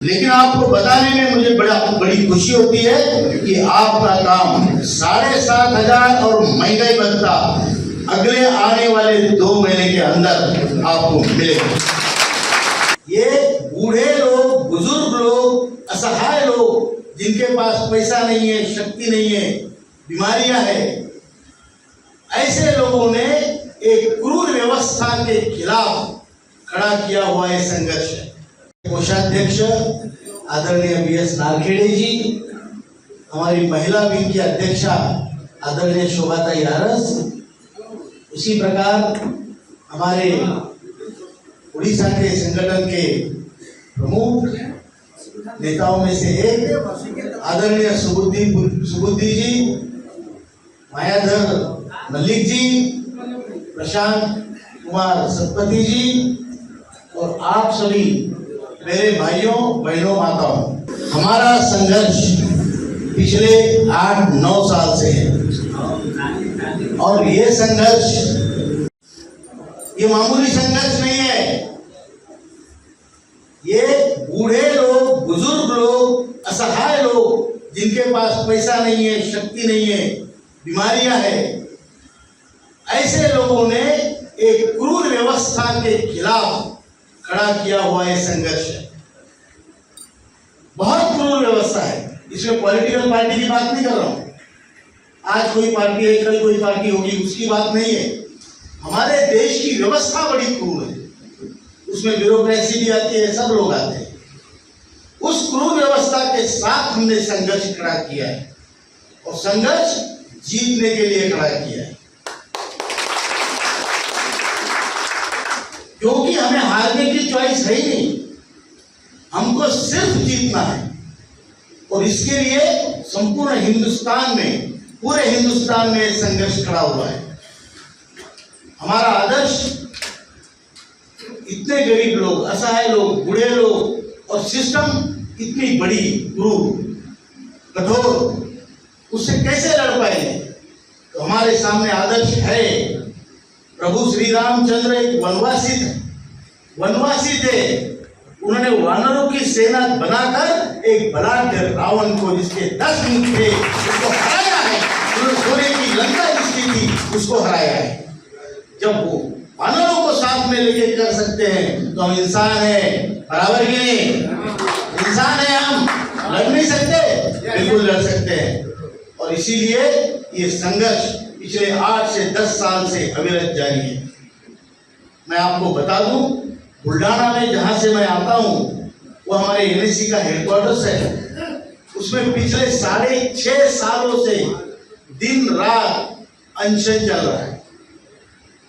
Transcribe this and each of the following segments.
लेकिन आपको बताने में मुझे बड़ी खुशी होती है कि आपका काम 7,500 और महंगाई भत्ता अगले आने वाले 2 महीने के अंदर आपको मिलेगा। ये बूढ़े लोग, बुजुर्ग लोग, असहाय लोग जिनके पास पैसा नहीं है, शक्ति नहीं है, बीमारियां है, ऐसे लोगों ने एक क्रूर व्यवस्था के खिलाफ खड़ा किया हुआ ये संघर्ष है। कोषाध्यक्ष आदरणीय BS नारखेड़े जी, हमारी महिला विंग की अध्यक्षा आदरणीय शोभाताई आरस, उसी प्रकार हमारे उड़ीसा के संगठन के प्रमुख नेताओं में से एक आदरणीय सुबुद्धि जी, मायाधर मल्लिक जी, प्रशांत कुमार सतपति जी और आप सभी मेरे भाइयों बहनों माताओं, हमारा संघर्ष पिछले 8-9 साल से है और ये संघर्ष ये मामूली संघर्ष नहीं है। ये बूढ़े लोग, बुजुर्ग लोग, असहाय लोग जिनके पास पैसा नहीं है, शक्ति नहीं है, बीमारियां है, ऐसे लोगों ने एक क्रूर व्यवस्था के खिलाफ खड़ा किया हुआ ये संघर्ष है। बहुत क्रूर व्यवस्था है। इसमें पॉलिटिकल पार्टी की बात नहीं कर रहा हूं। आज कोई पार्टी है, कल कोई पार्टी होगी, उसकी बात नहीं है। हमारे देश की व्यवस्था बड़ी क्रूर है, उसमें ब्यूरोक्रेसी भी आती है, सब लोग आते हैं। उस क्रूर व्यवस्था के साथ हमने संघर्ष खड़ा किया है और संघर्ष जीतने के लिए खड़ा किया है, क्योंकि हमें हारने की चॉइस है ही नहीं, हमको सिर्फ जीतना है। और इसके लिए संपूर्ण हिंदुस्तान में, पूरे हिंदुस्तान में संघर्ष खड़ा हुआ है। हमारा आदर्श इतने गरीब लोग, असहाय लोग, बूढ़े लोग और सिस्टम इतनी बड़ी क्रूर, कठोर, उससे कैसे लड़ पाएंगे? तो हमारे सामने आदर्श है। प्रभु श्री रामचंद्र एक वनवासी थे। उन्होंने वानरों की सेना बनाकर एक बलाढ्य रावण को, जिसके 10 मुख थे, उसको हराया है। उन्होंने सोने की लंका जिसकी थी उसको हराया है। जब वो वानरों को साथ में लेके कर सकते हैं तो हम इंसान हैं, बराबर की नहीं? इंसान है हम, लड़ नहीं सकते? बिल्कुल लड़ सकते हैं। और इसीलिए ये संघर्ष पिछले 8 से 10 साल से अविरत जारी है। मैं आपको बता दूं, बुल्ढाना में जहां से मैं आता हूं वो हमारे NSC का हेडक्वार्टर्स है। उसमें पिछले 6.5 सालों से दिन रात अनशन चल रहा है।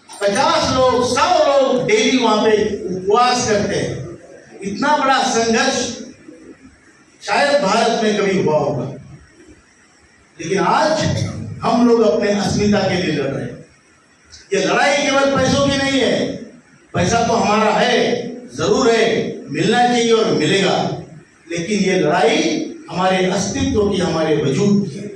50 लोग, 100 लोग डेली वहां पे उपवास करते हैं। इतना बड़ा संघर्ष शायद भारत में कभी हुआ होगा। लेकिन आज हम लोग अपने अस्मिता के लिए लड़ रहे हैं। ये लड़ाई केवल पैसों की नहीं है। पैसा तो हमारा है, जरूर है, मिलना चाहिए और मिलेगा, लेकिन ये लड़ाई हमारे अस्तित्व की, हमारे वजूद की है।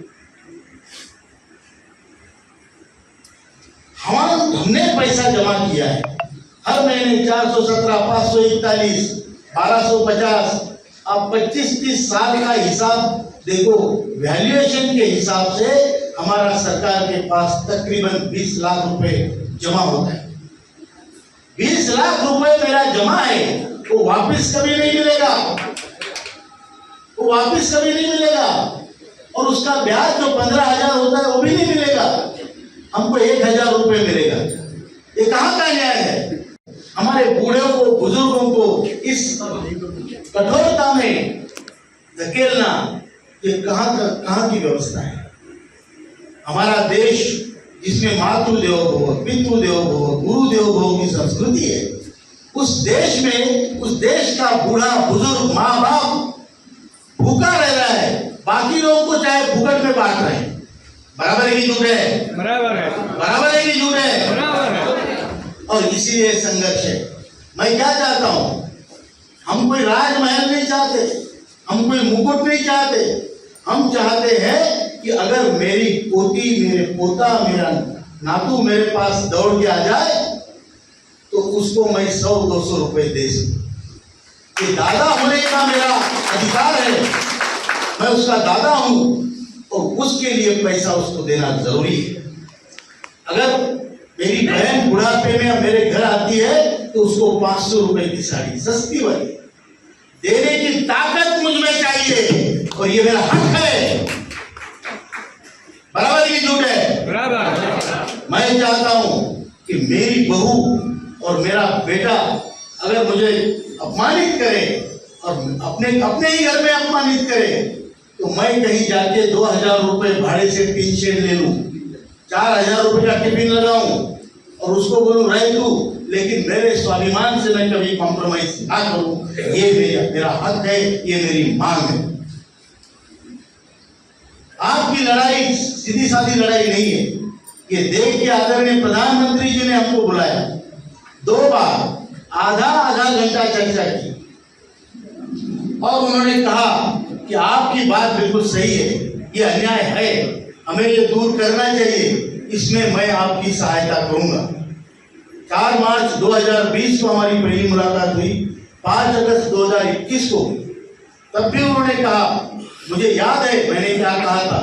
हमने पैसा जमा किया है हर महीने 417, 541, 1250। अब 25-30 साल का हिसाब देखो, वैल्यूएशन के हिसाब से हमारा सरकार के पास तकरीबन 20 लाख रुपए जमा होता है। 20 लाख रुपए मेरा जमा है, वो वापस कभी नहीं मिलेगा, वो वापस कभी नहीं मिलेगा। और उसका ब्याज जो 15,000 होता है वो भी नहीं मिलेगा, हमको 1,000 रुपए मिलेगा। ये कहाँ का न्याय है? हमारे बूढ़ों को, बुजुर्गों को इस कठोरता में धकेलना, ये कहाँ की व्यवस्था है? हमारा देश जिसमें मातृ देवो भव, पितृ देवो भव, गुरु देवो भव की संस्कृति है, उस देश में, उस देश का बूढ़ा, बुजुर्ग, माँ बाप भूखा रह रहा है, बाकी लोगों को चाहे भूखट में बांट रहे हैं। बराबर है कि झूठ है? बराबर है। बराबर है कि झूठ है? बराबर है। और इसीलिए संघर्ष है। मैं क्या चाहता हूं? हम कोई राजमहल नहीं चाहते, हम कोई मुकुट नहीं चाहते। हम चाहते हैं कि अगर मेरी पोती, मेरे पोता, मेरा नातू मेरे पास दौड़ के आ जाए तो उसको मैं 100-200 रुपए दे सकूं। कि दादा होने का मेरा अधिकार है, मैं उसका दादा हूं और उसके लिए पैसा उसको देना जरूरी है। अगर मेरी बहन बुढ़ापे में मेरे घर आती है तो उसको 500 रुपए की साड़ी सस्ती वाली देने की ताकत मुझ में चाहिए और ये मेरा हक है। बराबर की झूठ है? बराबर। मैं चाहता हूं कि मेरी बहू और मेरा बेटा अगर मुझे अपमानित करे और अपने अपने ही घर में अपमानित करे तो मैं कहीं जाके 2000 रुपए भाड़े से टीन शेड ले लूं, 4000 रुपए का टिफिन लगाऊं और उसको बोलूं रह तू, लेकिन मेरे स्वाभिमान से मैं कभी कॉम्प्रोमाइज ना करूं। ये मेरा हक है, ये मेरी मांग है। आपकी लड़ाई सीधी सादी लड़ाई नहीं है। ये देख के आदरणीय प्रधानमंत्री जी ने हमको बुलाया, 2 बार आधा घंटा चर्चा की और उन्होंने कहा कि आपकी बात बिल्कुल सही है, ये अन्याय है, हमें ये दूर करना चाहिए, इसमें मैं आपकी सहायता करूंगा। 4 मार्च 2020 को हमारी पहली मुलाकात हुई, 5 अगस्त 2021 को, तब भी उन्होंने कहा, मुझे याद है मैंने क्या कहा था,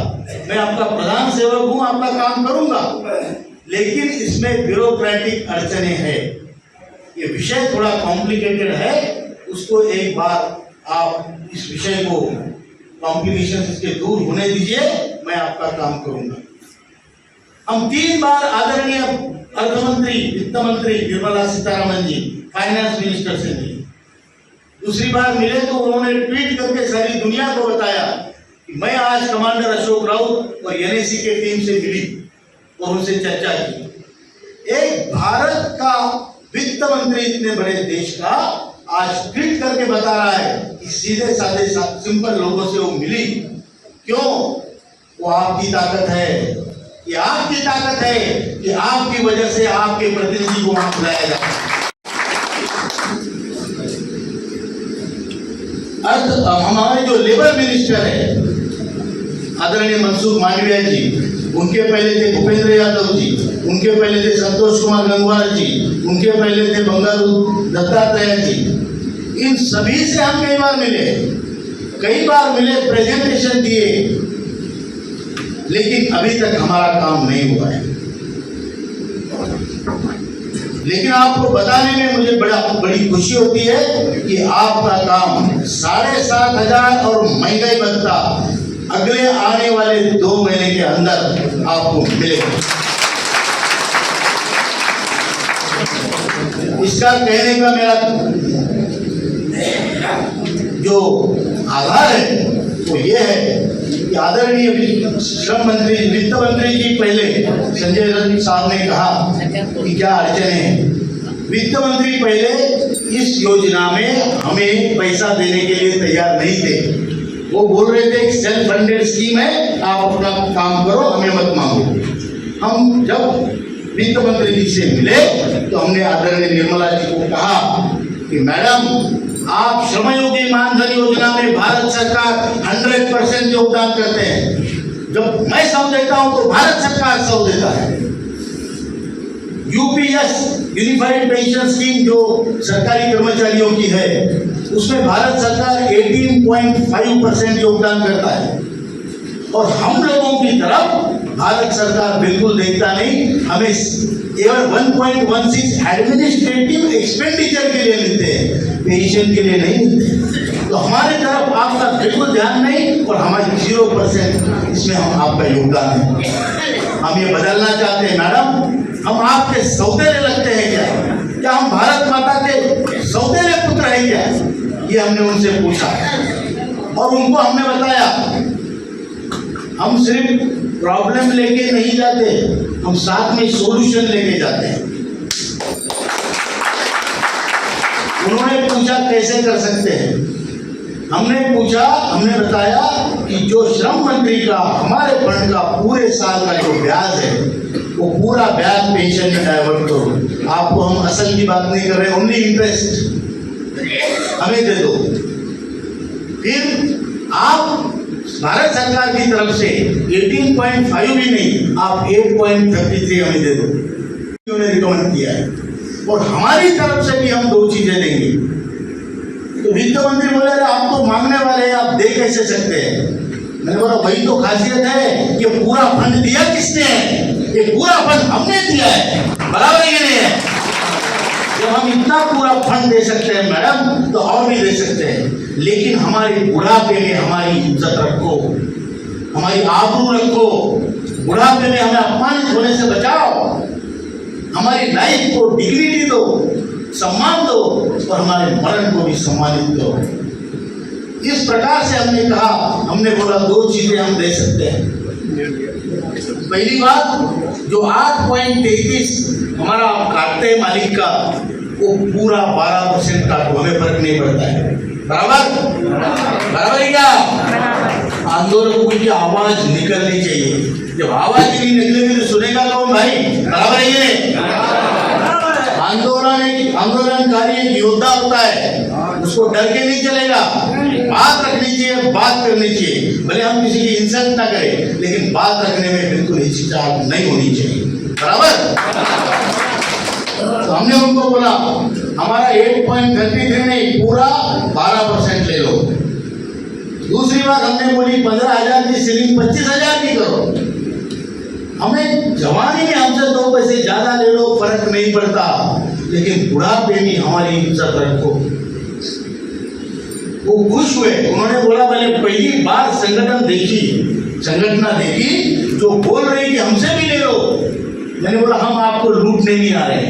मैं आपका प्रधान सेवक हूं, आपका काम करूंगा, लेकिन इसमें ब्यूरोक्रेटिक अड़चने हैं, ये विषय थोड़ा कॉम्प्लिकेटेड है, उसको एक बार आप इस विषय को कॉम्प्लिकेशन इसके दूर होने दीजिए, मैं आपका काम करूंगा। हम 3 बार आदरणीय अर्थमंत्री वित्त मंत्री निर्मला सीतारमण जी फाइनेंस मिनिस्टर से मिले। दूसरी बार मिले तो उन्होंने ट्वीट करके सारी दुनिया को बताया कि मैं आज कमांडर अशोक राउत और एनएसी के टीम से मिली और उनसे चर्चा की। एक भारत का वित्त मंत्री इतने बड़े देश का आज ट्वीट करके बता रहा है कि सीधे साधे सिंपल लोगों से वो मिली। क्यों? वो आपकी ताकत है, ये आपकी ताकत है कि आपकी वजह से आपके प्रतिनिधि को वहां बुलाया जाए। हमारे जो लेबर मिनिस्टर है आदरणीय मनसुख मांडविया जी, उनके पहले थे भूपेंद्र यादव जी, उनके पहले थे संतोष कुमार गंगवार जी, उनके पहले थे बंगारू दत्तात्रेय जी, इन सभी से हम कई बार मिले, प्रेजेंटेशन दिए, लेकिन अभी तक हमारा काम नहीं हुआ है। लेकिन आपको बताने में मुझे बड़ी खुशी होती है कि आपका काम 7,500 और महंगाई भत्ता अगले आने वाले 2 महीने के अंदर आपको मिलेगा। इसका कहने का मेरा जो आधार है वो ये है कि आदरणीय श्रम मंत्री वित्त मंत्री जी पहले संजय रत्न साहब ने कहा कि क्या अड़चने हैं। वित्त मंत्री पहले इस योजना में हमें पैसा देने के लिए तैयार नहीं थे, वो बोल रहे थे कि सेल्फ फंडेड स्कीम है, आप अपना काम करो, हमें मत मांगो। हम जब वित्त मंत्री जी से मिले तो हमने आदरणीय निर्मला जी को कहा कि मैडम आप श्रमयोगी मानधन योजना में भारत सरकार 100% योगदान करते हैं। जब मैं 100 देता हूं तो भारत सरकार 100 देता है। यूपीएस यूनिफाइड पेंशन स्कीम जो सरकारी कर्मचारियों की है, उसमें भारत सरकार 18.5% योगदान करता है और हम लोगों की तरफ भारत सरकार बिल्कुल देखता नहीं, हमें केवल 1.16 एडमिनिस्ट्रेटिव एक्सपेंडिचर के लिए मिलते हैं, पेंशन के लिए नहीं मिलते। तो हमारी तरफ आपका बिल्कुल ध्यान नहीं और हमारी 0% इसमें आपका योगदान है। हम ये बदलना चाहते हैं मैडम, हम आपके सौतेले लगते हैं क्या हम भारत माता के सौतेले पुत्र हैं क्या? ये हमने उनसे पूछा और उनको हमने बताया हम सिर्फ प्रॉब्लम लेके नहीं जाते, हम साथ में सॉल्यूशन लेके जाते हैं। उन्होंने पूछा कैसे कर सकते हैं, हमने बताया कि जो श्रम मंत्री का हमारे फंड का पूरे साल का जो ब्याज है वो पूरा ब्याज पेंशन में डाइवर्ट करो। आपको हम असल की बात नहीं कर रहे, ओनली इंटरेस्ट हमें दे दो। फिर आप भारत सरकार की तरफ से 18.5 भी नहीं, आप 8.33 हमें दे दो, उन्होंने रिकमेंड किया है। और हमारी तरफ से भी हम 2 चीजें देंगे। तो तो वित्त मंत्री बोले अरे आप तो मांगने वाले हैं, आप दे कैसे सकते हैं? मैंने बोला वही तो खासियत है कि पूरा फंड दिया किसने है? ये पूरा फंड हमने दिया है, बराबर है कि नहीं है? जब हम इतना पूरा फंड दे सकते हैं मैडम तो और भी दे सकते हैं, लेकिन हमारे बुढ़ापे में हमारी इज्जत रखो, हमारी आबरू रखो, बुढ़ापे में हमें अपमानित होने से बचाओ, हमारी लाइफ को डिग्निटी दो, सम्मान दो और हमारे मरण को भी सम्मानित करो। इस प्रकार से हमने कहा, हमने बोला दो चीजें हम दे सकते हैं। पहली बात, जो 8.33 हमारा आप काटते हैं मालिक का, वो पूरा 12% काटो, हमें फर्क नहीं पड़ता है। बराबर बराबर है क्या? आंदोलकों की आवाज निकलनी चाहिए। जब आवाज नहीं निकलेगी तो सुनेगा कौन भाई? बराबर है ये? आंदोलनकारी एक योद्धा होता है, उसको डर के नहीं चलेगा, बात रखनी चाहिए, बात करनी चाहिए। भले हम किसी की इंसल्ट ना करें, लेकिन बात रखने में बिल्कुल हिचकिचाहट नहीं होनी चाहिए। बराबर? तो हमने उनको बोला हमारा 8.33 नहीं, पूरा 12% ले लो। दूसरी बात हमने बोली 15,000 की सीलिंग 25,000 की करो। हमें जवानी में हमसे 2 पैसे ज्यादा ले लो, फर्क नहीं पड़ता, लेकिन बुढ़ापे में हमारी इज्जत रखो। वो खुश हुए, उन्होंने बोला मैंने पहली बार संगठन देखी जो बोल रही कि हमसे भी ले लो। मैंने बोला हम आपको लूटने नहीं आए,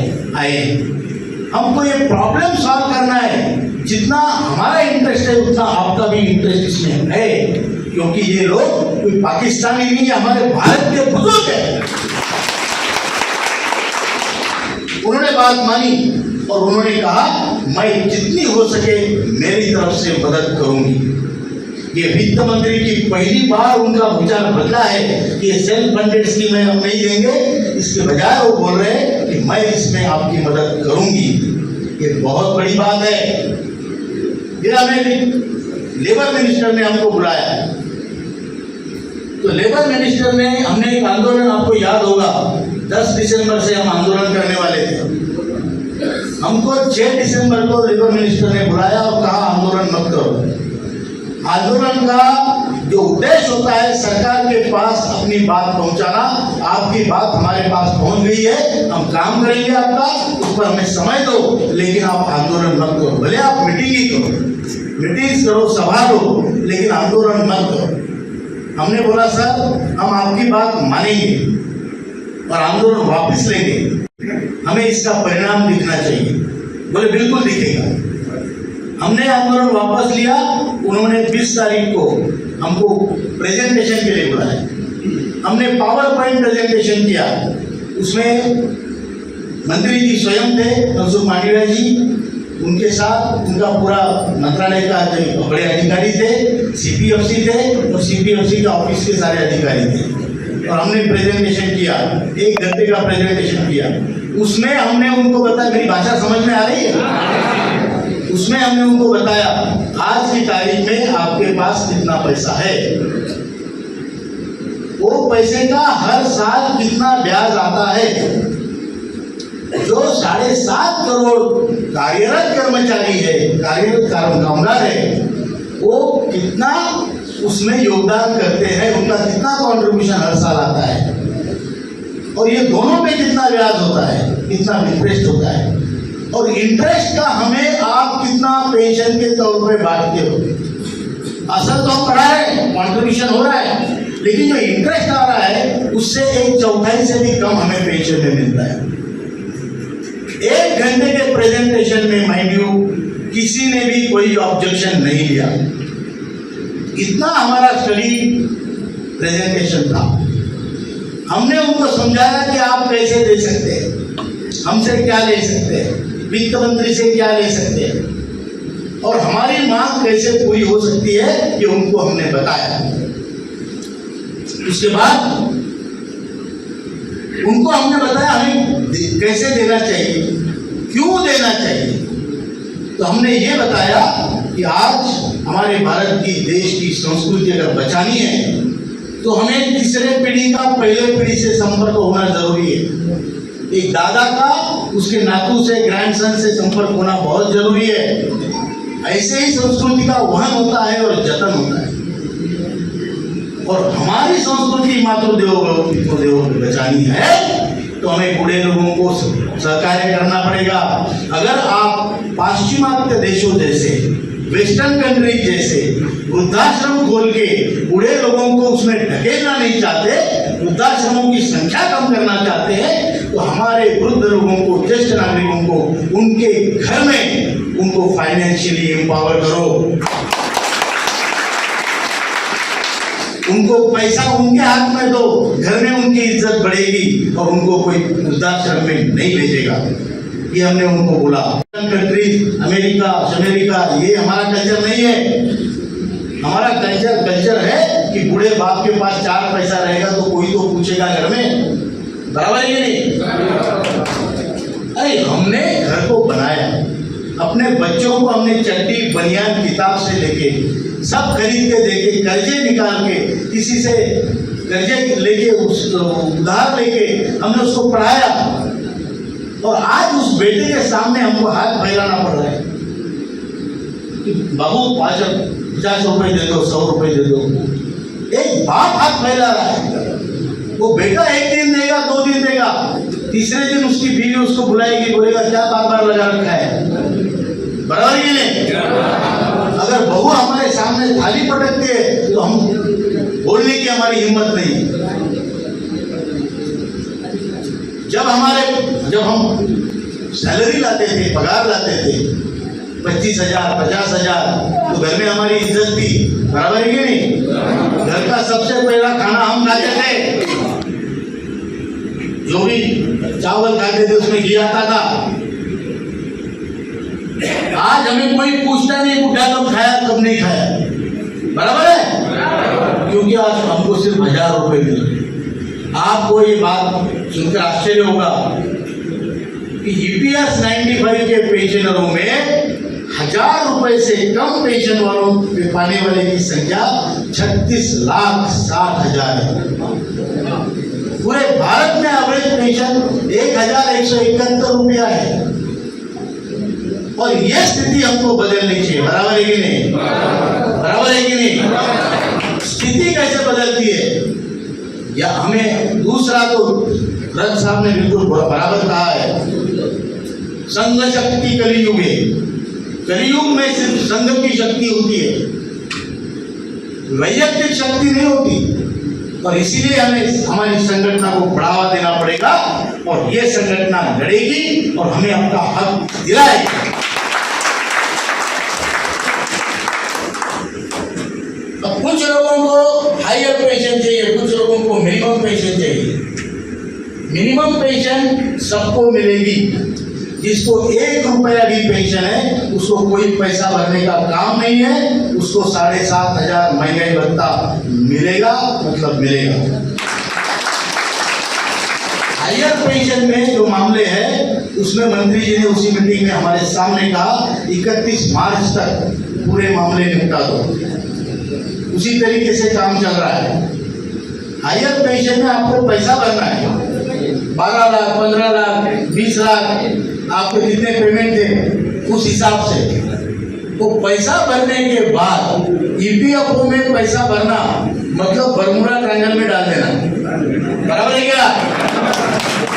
हमको ये प्रॉब्लम सॉल्व करना है। जितना हमारा इंटरेस्ट है उतना आपका भी इंटरेस्ट इसमें है, क्योंकि ये लोग कोई पाकिस्तानी नहीं है, हमारे भारत के बुजुर्ग हैं। उन्होंने बात मानी और उन्होंने कहा मैं जितनी हो सके मेरी तरफ से मदद करूंगी। ये वित्त मंत्री की पहली बार उनका विचार बदला है कि ये सेल्फ फंडेड स्कीम हम नहीं देंगे, इसके बजाय वो बोल रहे हैं कि मैं इसमें आपकी मदद करूंगी। ये बहुत बड़ी बात है। फिर हमें लेबर मिनिस्टर ने हमको बुलाया, तो लेबर मिनिस्टर ने हमने एक आंदोलन, आपको याद होगा 10 दिसंबर से हम आंदोलन करने वाले थे। हमको 6 दिसंबर को लेबर मिनिस्टर ने बुलाया और कहा आंदोलन मत करो। आंदोलन का जो उद्देश्य होता है सरकार के पास अपनी बात पहुंचाना। आपकी बात हमारे पास पहुंच गई है, हम काम करेंगे आपका, उस पर हमें समय दो, लेकिन आप आंदोलन मत करो। भले आप मीटिंग ही करो, मीटिंग करो, सभा लो, लेकिन आंदोलन मत करो। हमने बोला सर हम आपकी बात मानेंगे और आंदोलन वापस लेंगे, हमें इसका परिणाम दिखना चाहिए। बोले बिल्कुल दिखेगा। हमने आंदोलन वापस लिया। उन्होंने 20 तारीख को हमको प्रेजेंटेशन के लिए बुलाया। हमने पावर पॉइंट प्रेजेंटेशन किया। उसमें मंत्री जी स्वयं थे, मनसुख मांडविया जी, उनके साथ उनका पूरा मंत्रालय का जो बड़े अधिकारी थे, सीपीएफसी थे और सीपीएफसी का ऑफिस के सारे अधिकारी थे, और हमने प्रेजेंटेशन किया। 1 घंटे का प्रेजेंटेशन किया। उसमें हमने उनको बताया, मेरी भाषा समझ में आ रही है? उसमें हमने उनको बताया आज की तारीख में आपके पास कितना पैसा है, वो पैसे का हर साल कितना ब्याज आता है, जो 7.5 करोड़ कार्यरत कर्मचारी है, कार्यरत कामगार है, वो कितना उसमें योगदान करते हैं, उनका कितना कॉन्ट्रीब्यूशन हर साल आता है, और ये दोनों पे कितना ब्याज होता है, कितना इंटरेस्ट होता है, और इंटरेस्ट का हमें आप कितना पेंशन के तौर पे बांटते हो। असल तो हम बढ़ा रहे हैं, कॉन्ट्रीब्यूशन हो रहा है, लेकिन जो इंटरेस्ट आ रहा है उससे 1/4 से भी कम हमें पेंशन में मिलता है। 1 घंटे के प्रेजेंटेशन में माइंड यू किसी ने भी कोई ऑब्जेक्शन नहीं लिया। इतना हमारा स्टडी प्रेजेंटेशन था। हमने उनको समझाया कि आप कैसे दे सकते हैं, हमसे क्या ले सकते हैं, वित्त मंत्री से क्या ले सकते हैं, और हमारी मांग कैसे पूरी हो सकती है, ये उनको हमने बताया। उसके बाद उनको हमने बताया हमें कैसे देना चाहिए, क्यों देना चाहिए। तो हमने ये बताया कि आज हमारे भारत की देश की संस्कृति अगर बचानी है तो हमें तीसरे पीढ़ी का पहले पीढ़ी से संपर्क होना जरूरी है। एक दादा का उसके नातू से, ग्रैंडसन से संपर्क होना बहुत जरूरी है। ऐसे ही संस्कृति का वहन होता है और जतन होता है। और हमारी संस्कृति मातृदेवो भव पितृदेवो भव बचानी है तो हमें बूढ़े लोगों को सहकार्य करना पड़ेगा। अगर आप पाश्चिमात्य देशों जैसे, वेस्टर्न कंट्री जैसे वृद्धाश्रम खोल के बूढ़े लोगों को उसमें ढकेलना नहीं चाहते, वृद्धाश्रमों की संख्या कम करना चाहते हैं, तो हमारे वृद्ध लोगों को, ज्येष्ठ नागरिकों को उनके घर में उनको फाइनेंशियली एम्पावर करो, उनको पैसा उनके हाथ में दो, घर में उनकी इज्जत बढ़ेगी और उनको कोई वृद्धाश्रम में नहीं भेजेगा। ये हमने उनको बोला। कंट्रीज, अमेरिका, ये हमारा कल्चर नहीं है। हमारा कल्चर है कि बूढ़े बाप के पास 4 पैसा रहेगा तो कोई तो पूछेगा घर में, बराबर है नहीं? अरे हमने घर को बनाया, अपने बच्चों को हमने चड्डी बनियान किताब से लेके सब खरीद के देके, कर्जे निकाल के, किसी से कर्जे लेके, उधार लेके हमने उसको पढ़ाया, और आज उस बेटे के सामने हमको हाथ फैलाना पड़ रहा है कि बाबू 50 रुपए दे दो, 100 रुपए दे दो। एक बाप हाथ फैला रहा है, वो बेटा 1 दिन देगा, 2 दिन देगा, तीसरे दिन उसकी बीवी उसको बुलाएगी, बोलेगा क्या बार लगा रखा है, बराबर ही नहीं? अगर बहू हमारे सामने थाली पटकती है तो हम बोलने की हमारी हिम्मत नहीं। जब हम सैलरी लाते थे, पगार लाते थे 25,000, 50,000, तो घर में हमारी इज्जत थी, बराबर है कि नहीं? घर का सबसे पहला खाना हम खाते थे, जो भी चावल खाते थे उसमें घी आता था। आज हमें कोई पूछता नहीं बुढ़ा कब खाया कब नहीं खाया, बराबर है? क्योंकि आज हमको सिर्फ 1000 रुपए मिल रहे। आपको ये बात सुनकर आश्चर्य होगा कि EPS 95 के पेंशनरों में 1000 रुपए से कम पेंशन वालों पाने वाले की संख्या 36,60,000 है। पूरे भारत में एवरेज पेंशन 1,171 रुपया है, और यह स्थिति हमको बदलनी चाहिए, बराबर है कि नहीं? बराबर है कि नहीं? स्थिति कैसे बदलती है, या हमें दूसरा तो रथ साहब ने बिल्कुल बराबर कहा है, संघ शक्ति कलियुग है। कलियुग में सिर्फ संघ की शक्ति होती है, वैयक्तिक शक्ति नहीं होती, और इसीलिए हमें हमारी संगठन को बढ़ावा देना पड़ेगा, और ये संगठन लड़ेगी और हमें अपना हक दिलाएगी। अब कुछ लोगों को हायर पेंशन चाहिए, कुछ लोगों को मिनिमम पेंशन चाहिए। मिनिमम पेंशन सबको मिलेगी, जिसको 1 रुपया भी पेंशन है उसको कोई पैसा भरने का काम नहीं है, उसको 7,500 महंगाई भत्ता मिलेगा, मतलब मिलेगा। हायर पेंशन में जो मामले हैं उसमें मंत्री जी ने उसी मीटिंग में हमारे सामने कहा 31 मार्च तक पूरे मामले निपटा दो। उसी तरीके से काम चल रहा है। हायर पेंशन में आपको पैसा भरना है, 12 लाख, 15 लाख, 20 लाख आपके जितने पेमेंट थे उस हिसाब से, तो पैसा भरने के बाद EPFO में पैसा भरना मतलब बरमुडा ट्रायंगल में डाल देना, बराबर है क्या?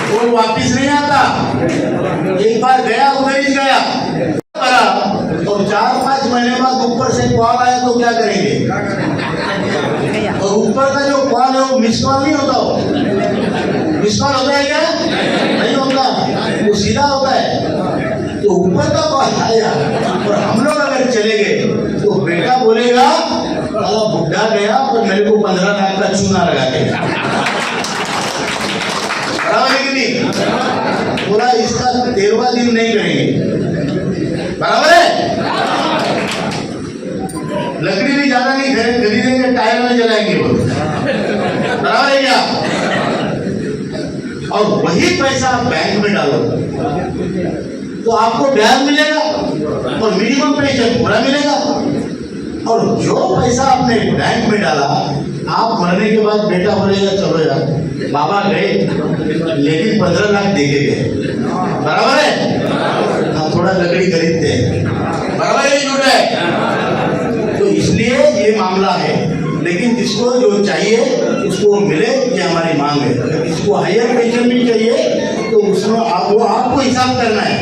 वो वापिस नहीं आता, एक बार गया उधर ही गया, और 4-5 महीने बाद ऊपर से कॉल आया तो क्या करेंगे? और ऊपर का जो कॉल है वो मिस कॉल नहीं होता, हो मिस कॉल होता है क्या? नहीं होता, वो सीधा होता है। तो ऊपर का कॉल आया और हम लोग अगर चले गए तो बेटा बोलेगा बुढ़ा गया और मेरे को 15 लाख का चूना लगा के, बराबर है कि नहीं? पूरा इसका 13वां दिन नहीं करेंगे, बराबर है? लकड़ी भी ज्यादा नहीं खरीदेंगे, टायर में जलाएंगे, बराबर है क्या? और वही पैसा आप बैंक में डालो तो आपको ब्याज मिलेगा और मिनिमम पेंशन पूरा मिलेगा। और जो पैसा आपने बैंक में डाला, आप मरने के बाद बेटा बोलेगा चलो यार बाबा गए लेकिन 15 लाख दे के गए, बराबर है? थोड़ा थोड़ा लकड़ी खरीदते हैं, बराबर है झूठ है? तो इसलिए ये मामला है, लेकिन जिसको जो चाहिए उसको मिले, ये हमारी मांग है। अगर किसी को हायर पेंशन भी चाहिए तो उसमें आपको हिसाब करना है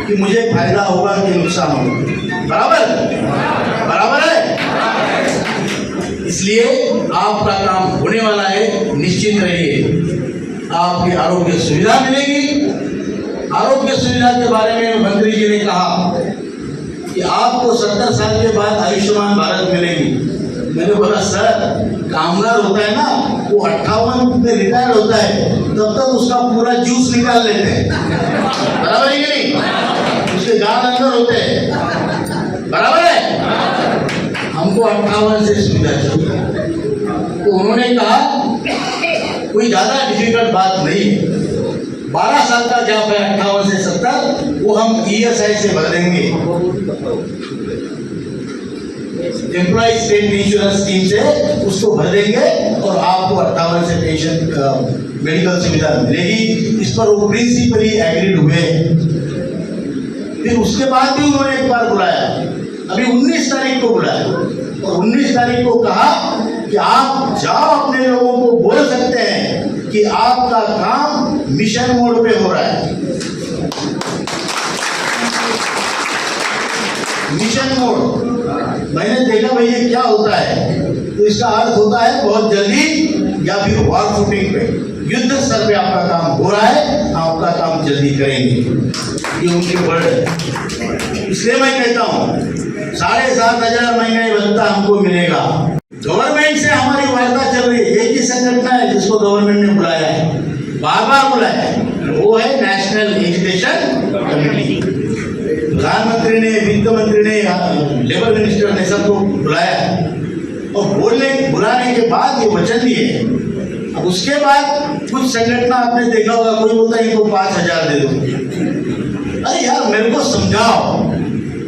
कि मुझे फायदा होगा कि नुकसान होगा, बराबर है। इसलिए आपका काम होने वाला है, निश्चित रहिए। आपकी आरोग्य सुविधा मिलेगी। आरोग्य सुविधा के बारे में मंत्री जी ने कहा कि आपको 70 साल के बाद आयुष्मान भारत मिलेगी। मैंने बोला सर, कामगार होता है ना, वो 58 में रिटायर होता है, तब तक उसका पूरा जूस निकाल लेते हैं, बराबर है कि नहीं? उसके गाल अंदर होते हैं, बराबर है। हमको 58 से सुविधा चाहिए। तो उन्होंने कहा कोई ज्यादा डिफिकल्ट बात नहीं है, 12 साल का गैप है 58 से 70, वो हम ESI से भर देंगे, एम्प्लॉय स्टेट इंश्योरेंस स्कीम से उसको भर देंगे और आपको 58 से पेंशन मेडिकल सुविधा मिलेगी। इस पर वो प्रिंसिपली एग्रीड हुए। फिर उसके बाद भी उन्होंने एक बार बुलाया, अभी 19 तारीख को बुलाया और 19 तारीख को कहा कि आप जाओ, अपने लोगों को बोल सकते हैं कि आपका काम मिशन मोड पे हो रहा है। मिशन मोड मैंने देखा भाई ये क्या होता है, तो इसका अर्थ होता है बहुत जल्दी या फिर वॉर फुटिंग पे, युद्ध स्तर पे आपका काम हो रहा है, आपका काम जल्दी करेंगे, ये उनके वर्ड है। इसलिए मैं कहता हूँ 7,500 महंगाई भत्ता हमको मिलेगा। गवर्नमेंट से हमारी वार्ता चल रही है, एक ही संगठन है जिसको गवर्नमेंट ने बुलाया है, बार बुलाया है, वो है नेशनल एजुकेशन कमेटी। प्रधानमंत्री ने, वित्त मंत्री ने, लेबर मिनिस्टर ने सबको बुलाया और बुलाने के बाद ये वचन दिए। अब उसके बाद कुछ संगठन आपने देखा होगा, कोई बोलता है इनको 5,000 दे दो। अरे यार मेरे को समझाओ,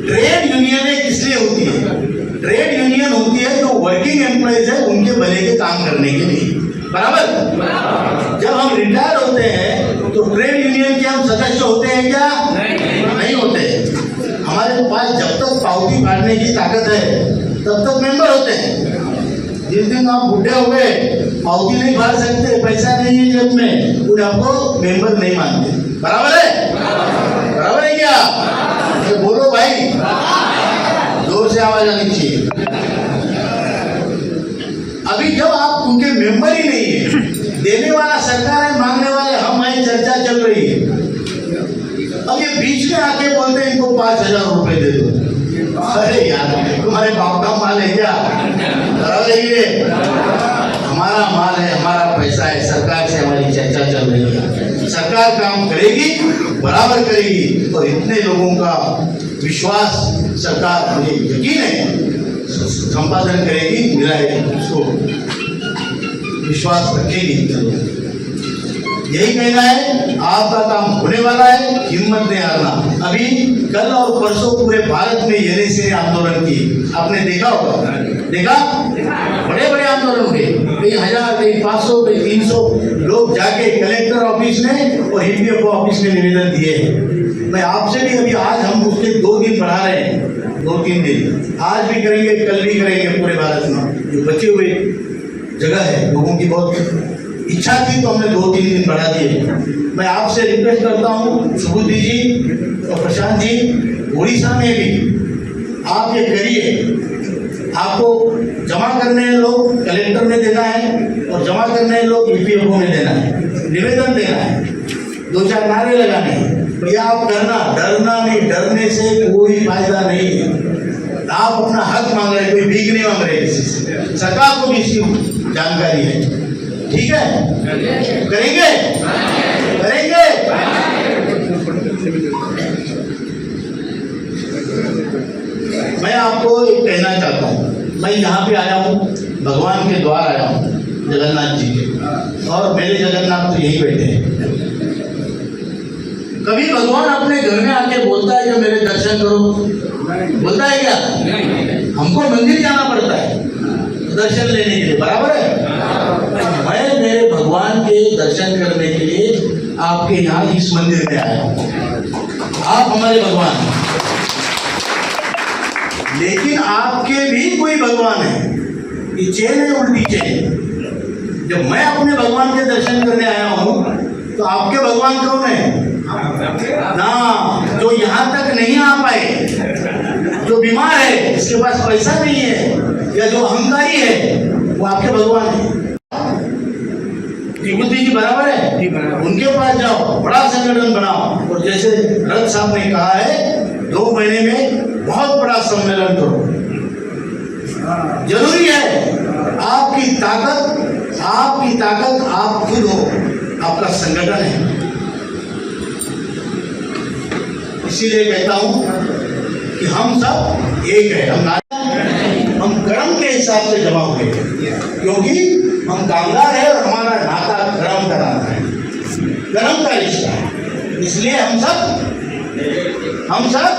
ट्रेड यूनियन किस लिए होती है? ट्रेड यूनियन होती है जो वर्किंग एम्प्लॉइज है उनके भले के काम करने के लिए, बराबर। जब हम रिटायर होते हैं तो ट्रेड यूनियन के हम सदस्य होते हैं क्या? नहीं होते। हमारे पास जब तक पावती काटने की ताकत है तब तक मेंबर होते हैं। जिस दिन आप बुढ़े हो गए, पावती नहीं भर सकते, पैसा नहीं है जेब में, उन्हें आपको मेंबर नहीं मानते, बराबर है? बराबर है क्या? तो बोलो भाई, जोर से आवाज आनी चाहिए। अभी जब आप उनके मेंबर ही नहीं है, देने वाला सरकार है, मांगने वाले हम हैं, चर्चा चल रही है। अब ये बीच में आके बोलते हैं इनको 5,000 रुपए दे दो। अरे यार तुम्हारे बाप का माल है क्या? हमारा माल है, हमारा पैसा है, सरकार से हमारी चर्चा चल रही है, सरकार काम करेगी, बराबर करेगी और इतने लोगों का विश्वास सरकार, मुझे यकीन है संपादन करेगी, मिला है उसको विश्वास रखेगी। यही कहना है, आपका काम होने वाला है, हिम्मत नहीं हारना। अभी कल और परसों पूरे भारत में NSE ने आंदोलन की, आपने देखा होगा, देखा? बड़े बड़े आंदोलन हुए, कई 1000, कई 500, कई 300 लोग जाके कलेक्टर ऑफिस में और EPFO ऑफिस में निवेदन दिए हैं। मैं आपसे भी अभी आज हम उसके 2 दिन बढ़ा रहे हैं, 2-3 दिन, आज भी करेंगे, कल भी करेंगे। पूरे भारत में जो बचे हुए जगह है, लोगों की बहुत इच्छा थी तो हमने 2-3 दिन बढ़ा दिए। मैं आपसे रिक्वेस्ट करता हूँ, सुबुद्धि जी और प्रशांत जी, उड़ीसा में भी आप ये करिए। आपको जमा करने हैं लोग कलेक्टर में देना है और जमा करने हैं लोग EPFO में देना है, निवेदन देना है, 2-4 नारे लगाने हैं। ये आप करना, डरना नहीं, डरने से कोई फायदा नहीं है। आप अपना हक मांग रहे, कोई भीख नहीं मांग रहे किसी से, सरकार को भी इसकी जानकारी है, ठीक है? करेंगे, करेंगे। मैं आपको एक कहना चाहता हूँ, मैं यहाँ पे आया हूँ, भगवान के द्वार आया हूँ, जगन्नाथ जी के, और मेरे जगन्नाथ तो यही बैठे हैं। कभी भगवान अपने घर में आके बोलता है कि मेरे दर्शन करो? बोलता है क्या? हमको मंदिर जाना पड़ता है दर्शन लेने के लिए, बराबर है? मैं मेरे भगवान के दर्शन करने के लिए आपके यहाँ इस मंदिर में आया हूँ। आप हमारे भगवान हैं, लेकिन आपके भी कोई भगवान है। ये चेन है, उल्टी चेन। जब मैं अपने भगवान के दर्शन करने आया हूं तो आपके भगवान कौन है ना? जो यहाँ तक नहीं आ पाए, जो बीमार है, जिसके पास पैसा नहीं है, या जो अहंकारी है, वो आपके भगवान है। विभूति जी बराबर है, उनके पास जाओ, बड़ा संगठन बनाओ, और जैसे रथ साहब ने कहा है 2 महीने में बहुत बड़ा सम्मेलन करो। जरूरी है। आपकी ताकत आप खुद हो, आपका संगठन है। इसीलिए कहता हूं कि हम सब एक है। हम कर्म के हिसाब से जमा हुए, क्योंकि हम कामगार है और हमारा नाता कर्म का नाता है, कर्म का रिश्ता है। इसलिए हम सब